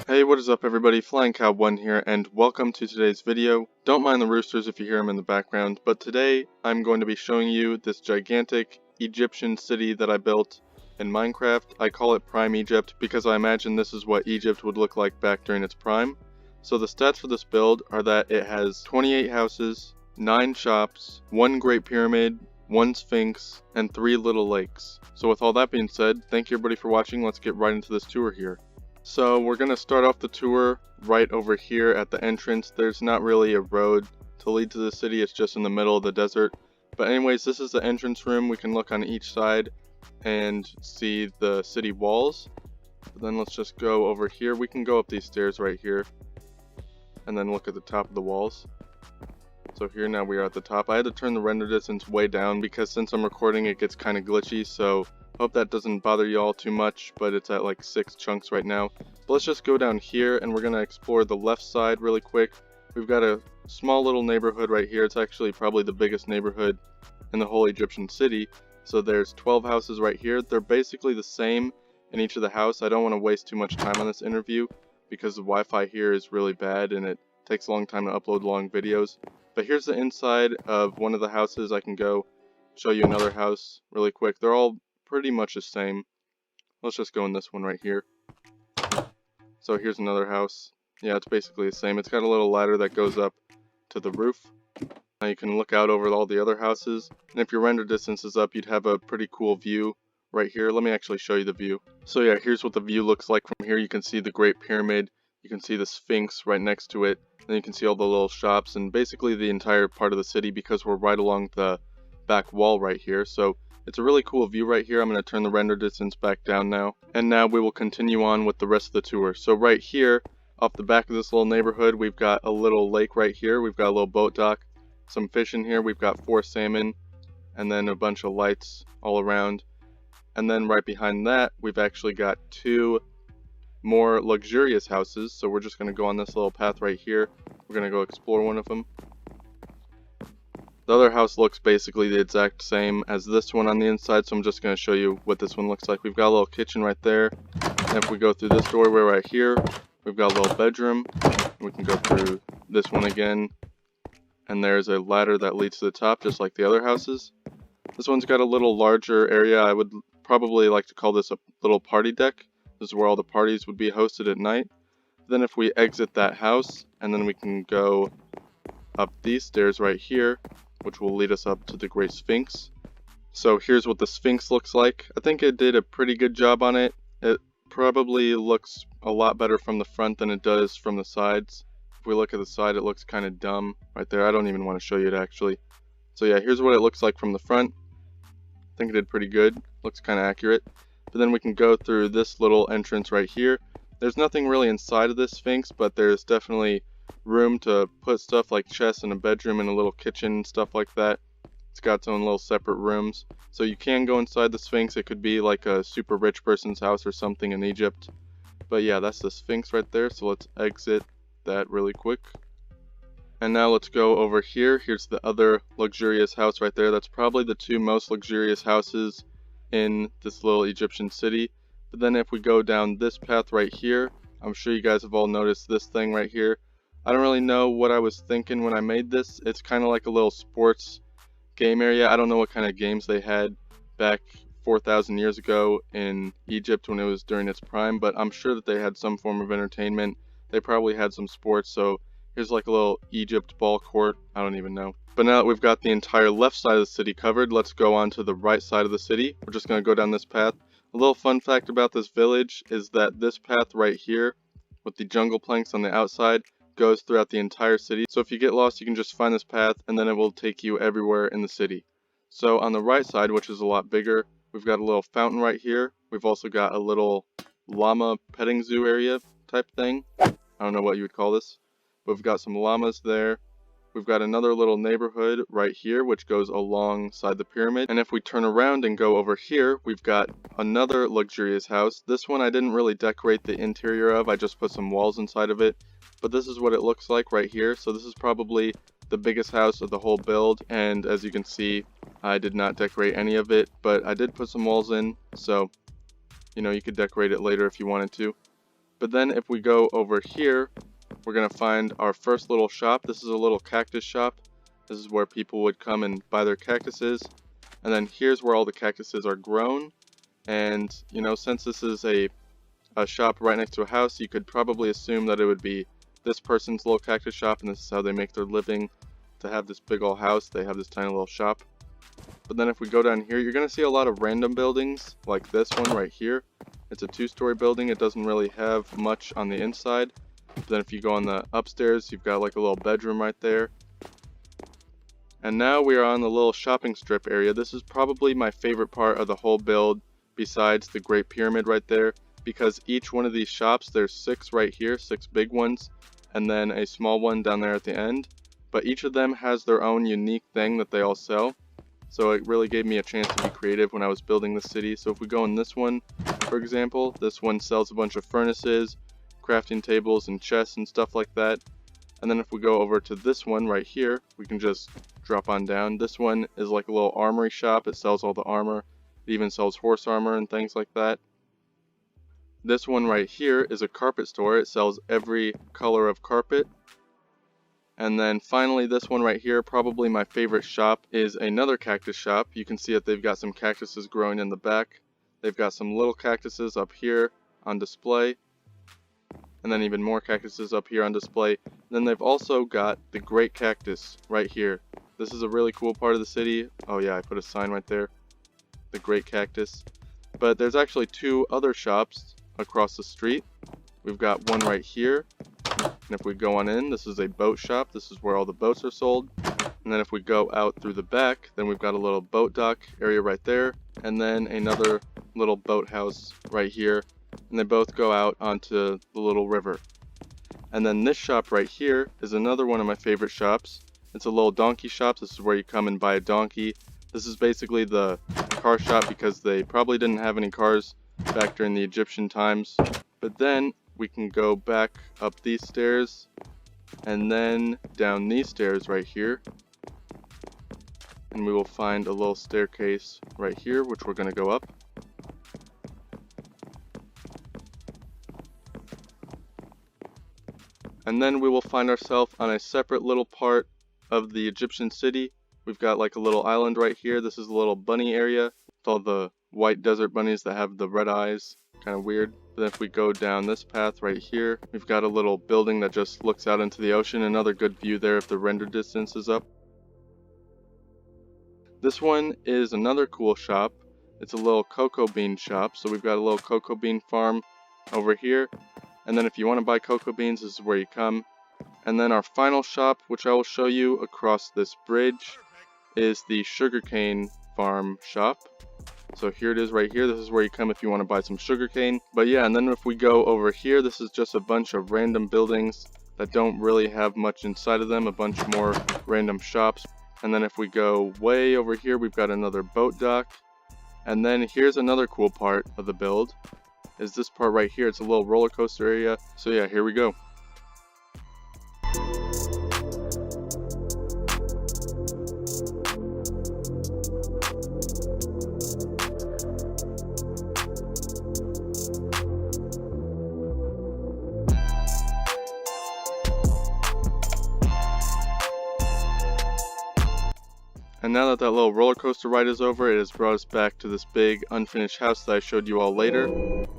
Hey, what is up everybody, Flying Cow1 here, and welcome to today's video. Don't mind the roosters if you hear them in the background, but today I'm going to be showing you this gigantic Egyptian city that I built in Minecraft. I call it Prime Egypt because I imagine this is what Egypt would look like back during its prime. So the stats for this build are that it has 28 houses, 9 shops, 1 Great Pyramid, 1 Sphinx, and 3 little lakes. So with all that being said, thank you everybody for watching. Let's get right into this tour here. So we're going to start off the tour right over here at the entrance. There's not really a road to lead to the city, it's just in the middle of the desert. But anyways, this is the entrance room. We can look on each side and see the city walls. But then let's just go over here. We can go up these stairs right here and then look at the top of the walls. So here now we are at the top. I had to turn the render distance way down because since I'm recording it gets kind of glitchy, so hope that doesn't bother y'all too much, but it's at like 6 chunks right now. But let's just go down here and we're going to explore the left side really quick. We've got a small little neighborhood right here. It's actually probably the biggest neighborhood in the whole Egyptian city. So there's 12 houses right here. They're basically the same in each of the house. I don't want to waste too much time on this interview because the Wi-Fi here is really bad and it takes a long time to upload long videos. But here's the inside of one of the houses. I can go show you another house really quick. They're all pretty much the same. Let's just go in this one right here. So here's another house. Yeah, it's basically the same. It's got a little ladder that goes up to the roof. Now you can look out over all the other houses, and if your render distance is up, you'd have a pretty cool view right here. Let me actually show you the view. So yeah, here's what the view looks like from here. You can see the Great Pyramid, you can see the Sphinx right next to it, then you can see all the little shops and basically the entire part of the city because we're right along the back wall right here. So it's a really cool view right here. I'm going to turn the render distance back down now. And now we will continue on with the rest of the tour. So right here, off the back of this little neighborhood, we've got a little lake right here. We've got a little boat dock, some fish in here. We've got 4 salmon, and then a bunch of lights all around. And then right behind that, we've actually got 2 more luxurious houses. So we're just going to go on this little path right here. We're going to go explore one of them. The other house looks basically the exact same as this one on the inside, so I'm just going to show you what this one looks like. We've got a little kitchen right there, and if we go through this doorway right here, we've got a little bedroom. We can go through this one again, and there's a ladder that leads to the top, just like the other houses. This one's got a little larger area. I would probably like to call this a little party deck. This is where all the parties would be hosted at night. Then if we exit that house, and then we can go up these stairs right here, which will lead us up to the Great Sphinx. So here's what the Sphinx looks like. I think it did a pretty good job on it. It probably looks a lot better from the front than it does from the sides. If we look at the side, it looks kind of dumb right there. I don't even want to show you it actually. So yeah, here's what it looks like from the front. I think it did pretty good. Looks kind of accurate. But then we can go through this little entrance right here. There's nothing really inside of this Sphinx, but there's definitely room to put stuff like chests in a bedroom and a little kitchen and stuff like that. It's got its own little separate rooms. So you can go inside the Sphinx. It could be like a super rich person's house or something in Egypt. But yeah, that's the Sphinx right there. So let's exit that really quick. And now let's go over here. Here's the other luxurious house right there. That's probably the 2 most luxurious houses in this little Egyptian city. But then if we go down this path right here, I'm sure you guys have all noticed this thing right here. I don't really know what I was thinking when I made this. It's kind of like a little sports game area. I don't know what kind of games they had back 4,000 years ago in Egypt when it was during its prime, but I'm sure that they had some form of entertainment. They probably had some sports, so here's like a little Egypt ball court. I don't even know. But now that we've got the entire left side of the city covered, let's go on to the right side of the city. We're just going to go down this path. A little fun fact about this village is that this path right here with the jungle planks on the outside goes throughout the entire city. So if you get lost, you can just find this path and then it will take you everywhere in the city. So on the right side, which is a lot bigger, we've got a little fountain right here. We've also got a little llama petting zoo area type thing. I don't know what you would call this, but we've got some llamas there. We've got another little neighborhood right here which goes alongside the pyramid. And if we turn around and go over here, we've got another luxurious house. This one I didn't really decorate the interior of, I just put some walls inside of it. But this is what it looks like right here. So this is probably the biggest house of the whole build, and as you can see, I did not decorate any of it, but I did put some walls in, so you know, you could decorate it later if you wanted to. But then if we go over here, we're going to find our first little shop. This is a little cactus shop. This is where people would come and buy their cactuses. And then here's where all the cactuses are grown. And, you know, since this is a shop right next to a house, you could probably assume that it would be this person's little cactus shop, and this is how they make their living. To have this big old house, they have this tiny little shop. But then if we go down here, you're going to see a lot of random buildings, like this one right here. It's a 2-story building. It doesn't really have much on the inside. But then if you go on the upstairs, you've got like a little bedroom right there. And now we are on the little shopping strip area. This is probably my favorite part of the whole build, besides the Great Pyramid right there, because each one of these shops, there's 6 right here, 6 big ones, and then a small one down there at the end. But each of them has their own unique thing that they all sell. So it really gave me a chance to be creative when I was building the city. So if we go in this one, for example, this one sells a bunch of furnaces, crafting tables and chests and stuff like that. And then if we go over to this one right here, we can just drop on down. This one is like a little armory shop. It sells all the armor. It even sells horse armor and things like that. This one right here is a carpet store. It sells every color of carpet. And then finally, this one right here, probably my favorite shop, is another cactus shop. You can see that they've got some cactuses growing in the back. They've got some little cactuses up here on display. And then even more cactuses up here on display. And then they've also got the Great Cactus right here. This is a really cool part of the city. Oh yeah, I put a sign right there. The Great Cactus. But there's actually 2 other shops across the street. We've got one right here. And if we go on in, this is a boat shop. This is where all the boats are sold. And then if we go out through the back, then we've got a little boat dock area right there. And then another little boathouse right here. And they both go out onto the little river. And then this shop right here is another one of my favorite shops. It's a little donkey shop. This is where you come and buy a donkey. This is basically the car shop because they probably didn't have any cars back during the Egyptian times. But then we can go back up these stairs and then down these stairs right here. And we will find a little staircase right here, which we're going to go up. And then we will find ourselves on a separate little part of the Egyptian city. We've got like a little island right here. This is a little bunny area. It's all the white desert bunnies that have the red eyes. Kind of weird. But if we go down this path right here, we've got a little building that just looks out into the ocean. Another good view there if the render distance is up. This one is another cool shop. It's a little cocoa bean shop. So we've got a little cocoa bean farm over here. And then if you want to buy cocoa beans, this is where you come. And then our final shop, which I will show you across this bridge, is the sugarcane farm shop. So here it is right here. This is where you come if you want to buy some sugarcane. But yeah, and then if we go over here, this is just a bunch of random buildings that don't really have much inside of them. A bunch more random shops. And then if we go way over here, we've got another boat dock. And then here's another cool part of the build. Is this part right here. It's a little roller coaster area. So yeah, here we go. And now that that little roller coaster ride is over, it has brought us back to this big unfinished house that I showed you all later.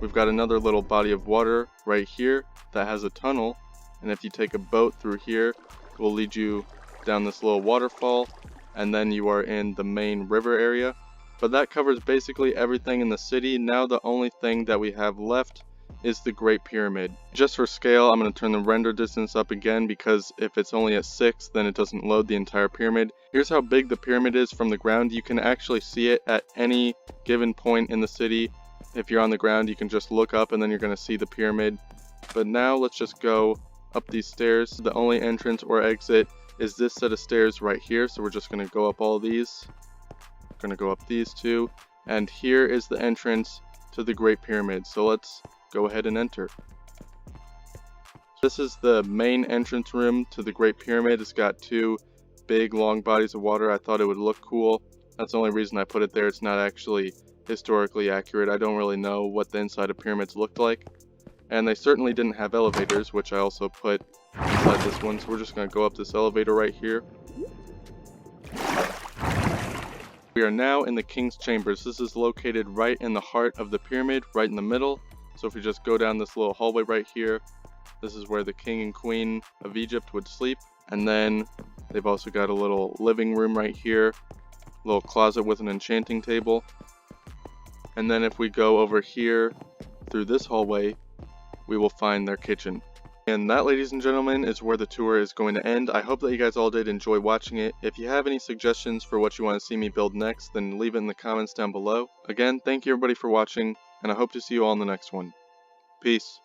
We've got another little body of water right here that has a tunnel, and if you take a boat through here, it will lead you down this little waterfall, and then you are in the main river area. But that covers basically everything in the city. Now the only thing that we have left is the Great Pyramid. Just for scale, I'm going to turn the render distance up again because if it's only at 6, then it doesn't load the entire pyramid. Here's how big the pyramid is from the ground. You can actually see it at any given point in the city. If you're on the ground, you can just look up and then you're going to see the pyramid. But now let's just go up these stairs. The only entrance or exit is this set of stairs right here. So we're just going to go up all these. We're going to go up these two. And here is the entrance to the Great Pyramid. So let's go ahead and enter. This is the main entrance room to the Great Pyramid. It's got 2 big long bodies of water. I thought it would look cool. That's the only reason I put it there. It's not actually historically accurate. I don't really know what the inside of pyramids looked like. And they certainly didn't have elevators, which I also put inside this one. So we're just going to go up this elevator right here. We are now in the king's chambers. This is located right in the heart of the pyramid, right in the middle. So if we just go down this little hallway right here, this is where the king and queen of Egypt would sleep. And then they've also got a little living room right here, a little closet with an enchanting table. And then if we go over here through this hallway, we will find their kitchen. And that, ladies and gentlemen, is where the tour is going to end. I hope that you guys all did enjoy watching it. If you have any suggestions for what you want to see me build next, then leave it in the comments down below. Again, thank you everybody for watching, and I hope to see you all in the next one. Peace.